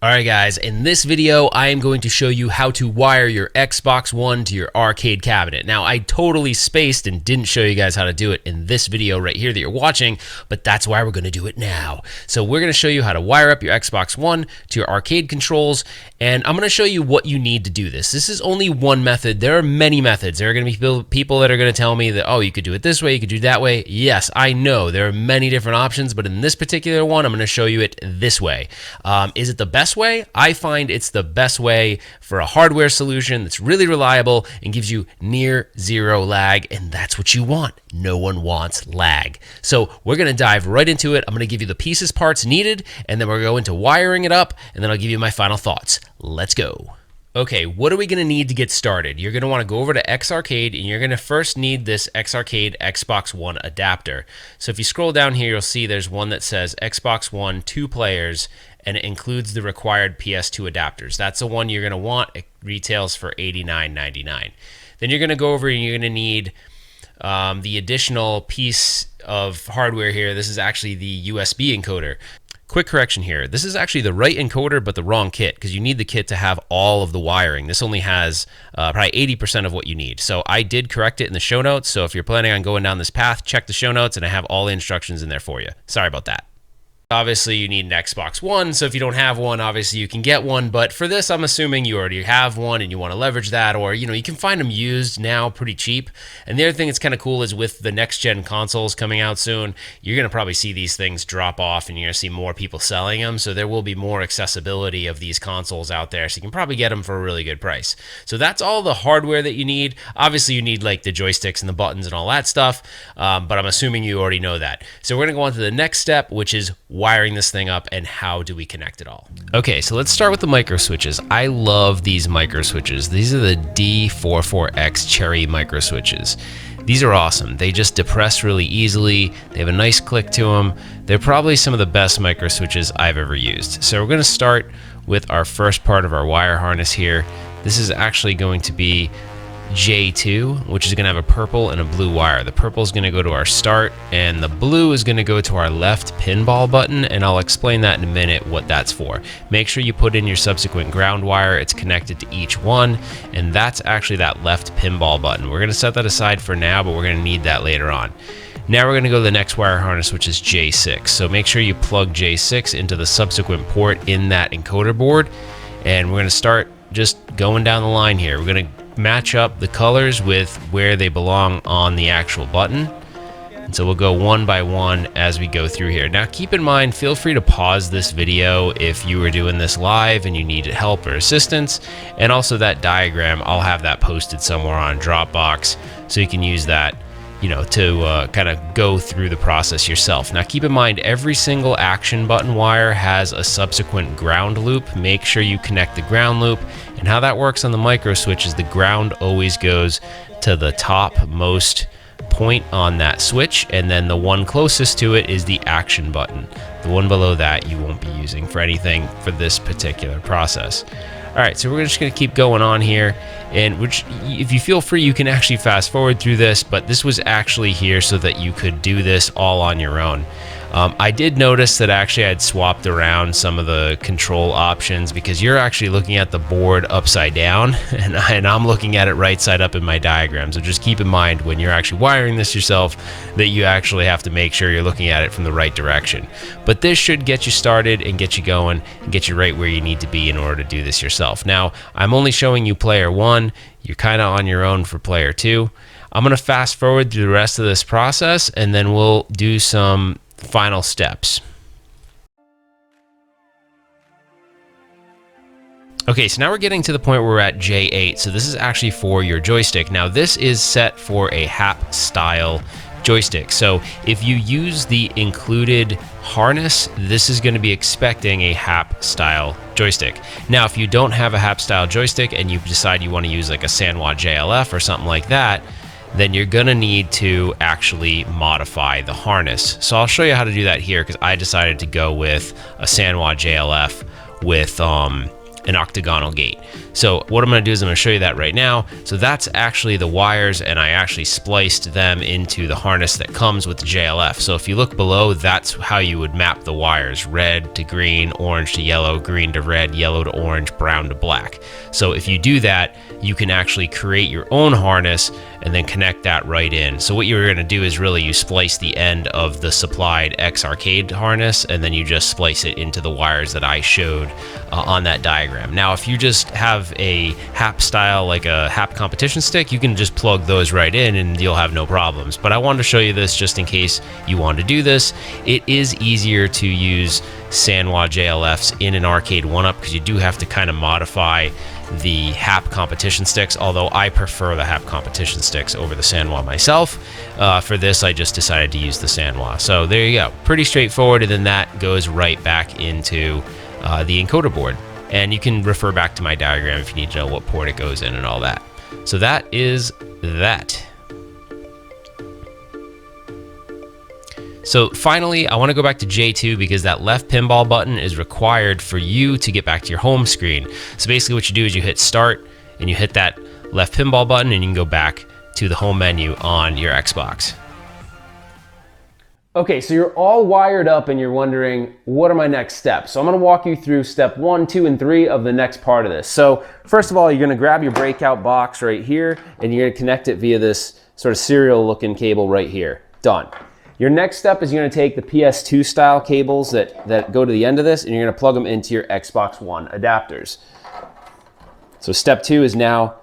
Alright guys, in this video I am going to show you how to wire your Xbox One to your arcade cabinet. Now I totally spaced and didn't show you guys how to do it in this video right here that you're watching, but that's why we're going to do it now. So we're going to show you how to wire up your Xbox One to your arcade controls, and I'm going to show you what you need to do this. This is only one method. There are many methods. There are going to be people that are going to tell me that, oh, you could do it this way, you could do that way. Yes, I know there are many different options, but in this particular one I'm going to show you it this way. Is it the best way? I find it's the best way for a hardware solution that's really reliable and gives you near zero lag, and that's what you want. No one wants lag. So we're going to dive right into it. I'm going to give you the pieces, parts needed, and then we're going to go into wiring it up, and then I'll give you my final thoughts. Let's go. Okay, what are we going to need to get started? You're going to want to go over to ARCADE, and you're going to first need this ARCADE Xbox One adapter. So if you scroll down here, you'll see there's one that says Xbox One 2 players, and it includes the required PS2 adapters. That's the one you're going to want. It retails for $89.99. Then you're going to go over and you're going to need the additional piece of hardware here. This is actually the USB encoder. Quick correction here. This is actually the right encoder, but the wrong kit, because you need the kit to have all of the wiring. This only has probably 80% of what you need. So I did correct it in the show notes. So if you're planning on going down this path, check the show notes, and I have all the instructions in there for you. Sorry about that. Obviously, you need an Xbox One, so if you don't have one, obviously you can get one, but for this, I'm assuming you already have one and you want to leverage that, or, you know, you can find them used now pretty cheap. And the other thing that's kind of cool is with the next-gen consoles coming out soon, you're going to probably see these things drop off and you're going to see more people selling them, so there will be more accessibility of these consoles out there, so you can probably get them for a really good price. So that's all the hardware that you need. Obviously, you need, like, the joysticks and the buttons and all that stuff, but I'm assuming you already know that. So we're going to go on to the next step, which is wiring this thing up and how do we connect it all. Okay, so let's start with the microswitches. I love these microswitches. These are the D44X Cherry microswitches. These are awesome. They just depress really easily. They have a nice click to them. They're probably some of the best microswitches I've ever used. So we're going to start with our first part of our wire harness here. This is actually going to be J2, which is going to have a purple and a blue wire. The purple is going to go to our start, and the blue is going to go to our left pinball button, and I'll explain that in a minute what that's for. Make sure you put in your subsequent ground wire. It's connected to each one, and that's actually that left pinball button. We're going to set that aside for now, but we're going to need that later on. Now we're going to go to the next wire harness, which is J6. So make sure you plug J6 into the subsequent port in that encoder board, and we're going to start just going down the line here. We're going to match up the colors with where they belong on the actual button. And so we'll go one by one as we go through here. Now keep in mind, feel free to pause this video if you are doing this live and you need help or assistance. And also that diagram, I'll have that posted somewhere on Dropbox so you can use that, you know, to kind of go through the process yourself. Now keep in mind, every single action button wire has a subsequent ground loop. Make sure you connect the ground loop. And how that works on the micro switch is the ground always goes to the topmost point on that switch, and then the one closest to it is the action button. The one below that you won't be using for anything for this particular process. All right, so we're just going to keep going on here, and which, if you feel free, you can actually fast forward through this, but this was actually here so that you could do this all on your own. I did notice that actually I'd swapped around some of the control options because you're actually looking at the board upside down, and I'm looking at it right side up in my diagram. So just keep in mind when you're actually wiring this yourself that you actually have to make sure you're looking at it from the right direction. But this should get you started and get you going and get you right where you need to be in order to do this yourself. Now, I'm only showing you player 1. You're kind of on your own for player 2. I'm going to fast forward through the rest of this process, and then we'll do some final steps. Okay, so now we're getting to the point where we're at J8. So this is actually for your joystick. Now this is set for a HAP style joystick. So if you use the included harness, this is going to be expecting a HAP style joystick. Now if you don't have a HAP style joystick and you decide you want to use like a Sanwa JLF or something like that, then you're gonna need to actually modify the harness. So I'll show you how to do that here because I decided to go with a Sanwa JLF with an octagonal gate. So what I'm going to do is I'm going to show you that right now. So that's actually the wires, and I actually spliced them into the harness that comes with the JLF. So if you look below, that's how you would map the wires: red to green, orange to yellow, green to red, yellow to orange, brown to black. So if you do that, you can actually create your own harness and then connect that right in. So what you're going to do is really you splice the end of the supplied X-Arcade harness, and then you just splice it into the wires that I showed on that diagram. Now, if you just have a HAP style, like a HAP competition stick, you can just plug those right in and you'll have no problems. But I wanted to show you this just in case you want to do this. It is easier to use Sanwa JLFs in an ARCADE1UP because you do have to kind of modify the HAP competition sticks, although I prefer the HAP competition sticks over the Sanwa myself. For this, I just decided to use the Sanwa. So there you go, pretty straightforward, and then that goes right back into the encoder board. And you can refer back to my diagram if you need to know what port it goes in and all that. So that is that. So finally, I want to go back to J2 because that left pinball button is required for you to get back to your home screen. So basically what you do is you hit start and you hit that left pinball button and you can go back to the home menu on your Xbox. Okay, so you're all wired up and you're wondering, what are my next steps? So I'm gonna walk you through step 1, 2, and 3 of the next part of this. So first of all, you're gonna grab your breakout box right here and you're gonna connect it via this sort of serial looking cable right here. Done. Your next step is you're gonna take the PS2 style cables that go to the end of this and you're gonna plug them into your Xbox One adapters. So step 2 is now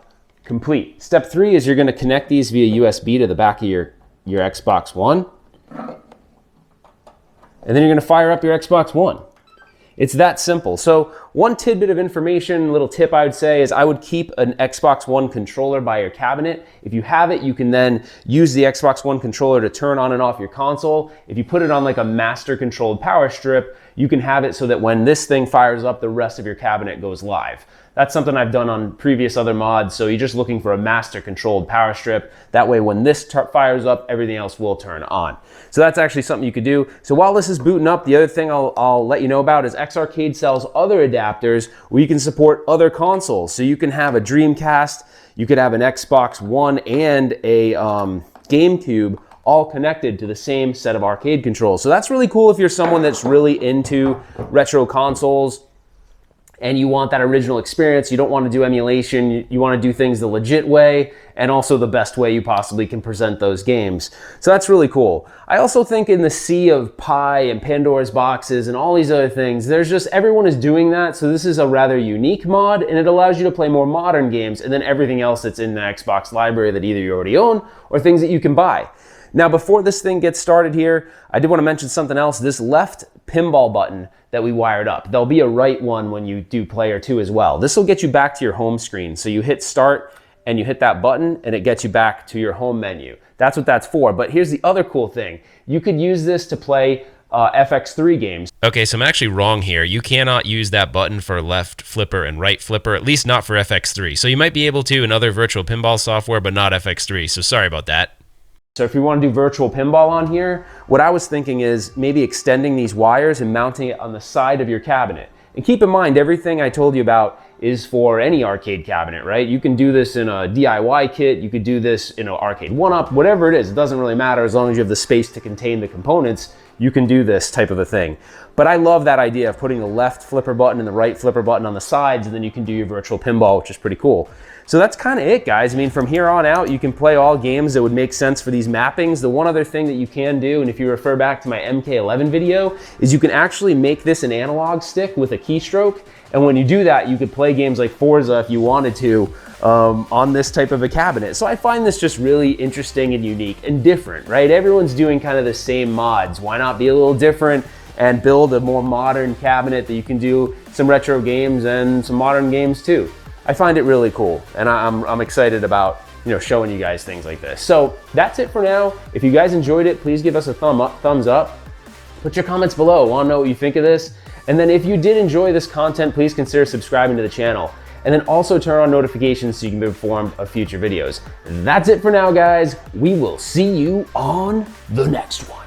complete. Step 3 is you're gonna connect these via USB to the back of your Xbox One. And then you're gonna fire up your Xbox One. It's that simple. So one tidbit of information, little tip I would say, is I would keep an Xbox One controller by your cabinet. If you have it, you can then use the Xbox One controller to turn on and off your console. If you put it on like a master controlled power strip, you can have it so that when this thing fires up, the rest of your cabinet goes live. That's something I've done on previous other mods. So you're just looking for a master controlled power strip. That way when this fires up, everything else will turn on. So that's actually something you could do. So while this is booting up, the other thing I'll let you know about is Xarcade sells other adapters where you can support other consoles. So you can have a Dreamcast, you could have an Xbox One and a GameCube all connected to the same set of arcade controls. So that's really cool if you're someone that's really into retro consoles and you want that original experience. You don't want to do emulation. You want to do things the legit way and also the best way you possibly can present those games. So that's really cool. I also think in the sea of Pi and Pandora's boxes and all these other things, there's just everyone is doing that. So this is a rather unique mod and it allows you to play more modern games and then everything else that's in the Xbox library that either you already own or things that you can buy. Now, before this thing gets started here, I did want to mention something else. This left pinball button that we wired up, there'll be a right one when you do player 2 as well. This will get you back to your home screen. So you hit start and you hit that button and it gets you back to your home menu. That's what that's for. But here's the other cool thing. You could use this to play FX3 games. Okay, so I'm actually wrong here. You cannot use that button for left flipper and right flipper, at least not for FX3. So you might be able to in other virtual pinball software, but not FX3. So sorry about that. So if you want to do virtual pinball on here, what I was thinking is maybe extending these wires and mounting it on the side of your cabinet. And keep in mind, everything I told you about is for any arcade cabinet, right? You can do this in a DIY kit, you could do this in an ARCADE1UP, whatever it is, it doesn't really matter as long as you have the space to contain the components, you can do this type of a thing. But I love that idea of putting the left flipper button and the right flipper button on the sides, and then you can do your virtual pinball, which is pretty cool. So that's kind of it, guys. I mean, from here on out, you can play all games that would make sense for these mappings. The one other thing that you can do, and if you refer back to my MK11 video, is you can actually make this an analog stick with a keystroke. And when you do that, you could play games like Forza if you wanted to on this type of a cabinet. So I find this just really interesting and unique and different, right? Everyone's doing kind of the same mods. Why not be a little different and build a more modern cabinet that you can do some retro games and some modern games too? I find it really cool, and I'm excited about showing you guys things like this. So that's it for now. If you guys enjoyed it, please give us a thumbs up. Put your comments below. I want to know what you think of this. And then if you did enjoy this content, please consider subscribing to the channel. And then also turn on notifications so you can be informed of future videos. That's it for now, guys. We will see you on the next one.